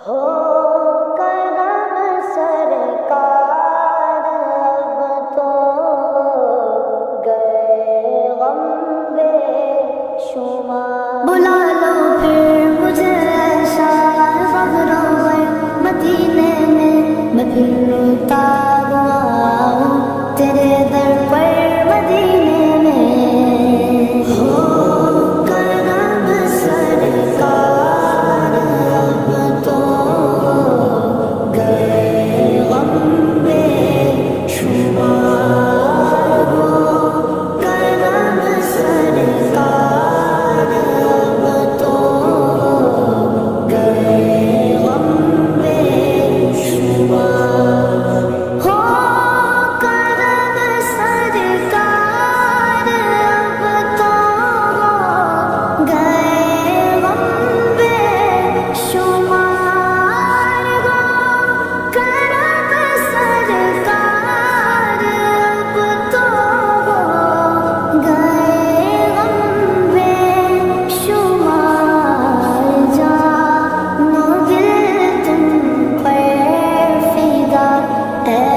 हो करम सरकार अब तो गए गम बेशुमार। बुला लो फिर मुझे ऐसा फ़ख्र है मदीने में मैं फिर उतार आऊं तेरे दर पर मदीने में। हो करम सरकार अब तो गए गम बेशुमार। हो करम सरकार अब तो गए गम बेशुमार। हो करम सरकार अब तो गए गम बेशुमार। हो करम सरकार अब तो गए गम बेशुमार। जानो दिल तुम पर फिदा है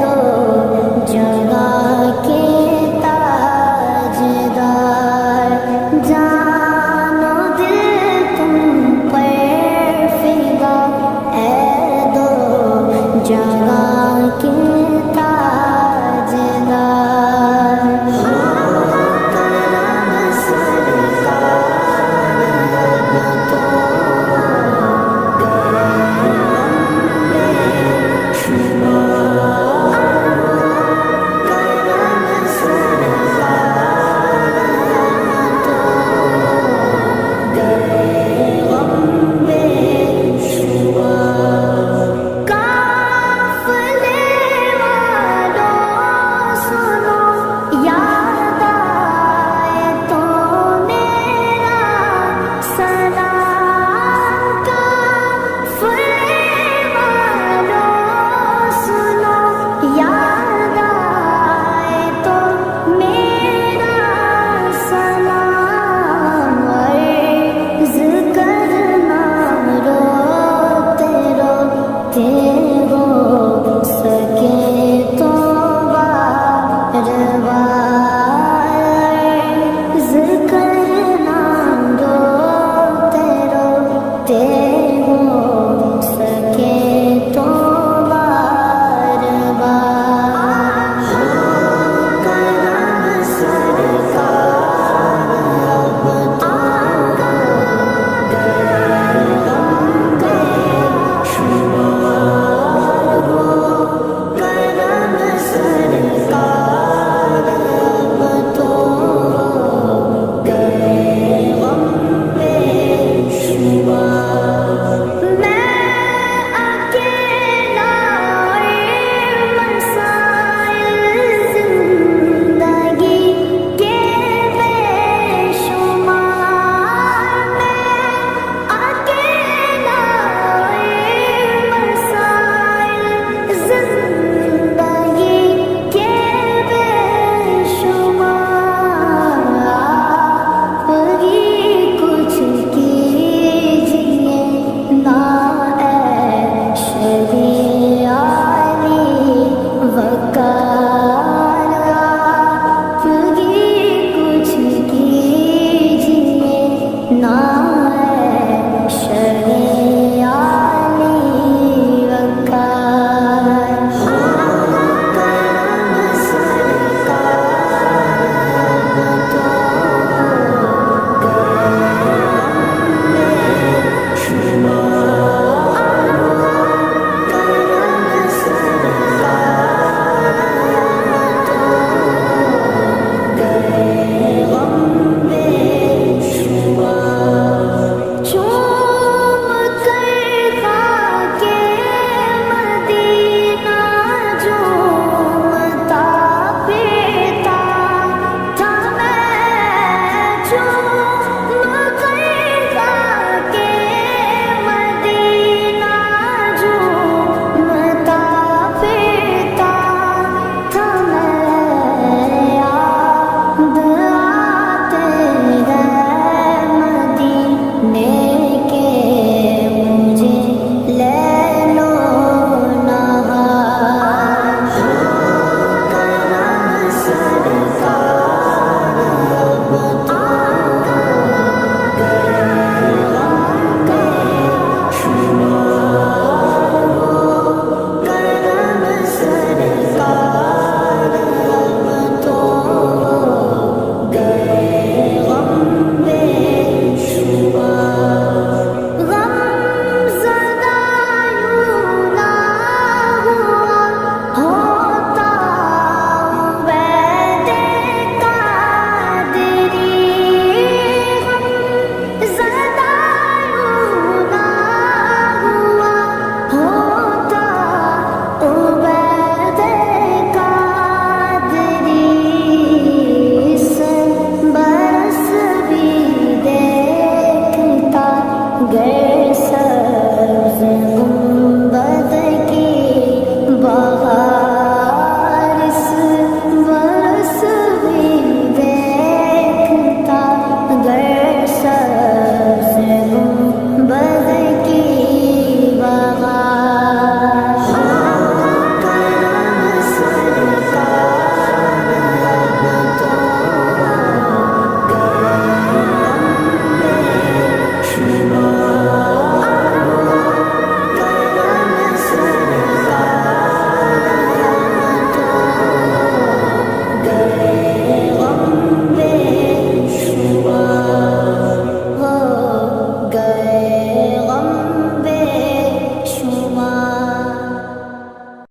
दो जगह के ताजदार। जानो दिल तुम पर फिदा है दो जगह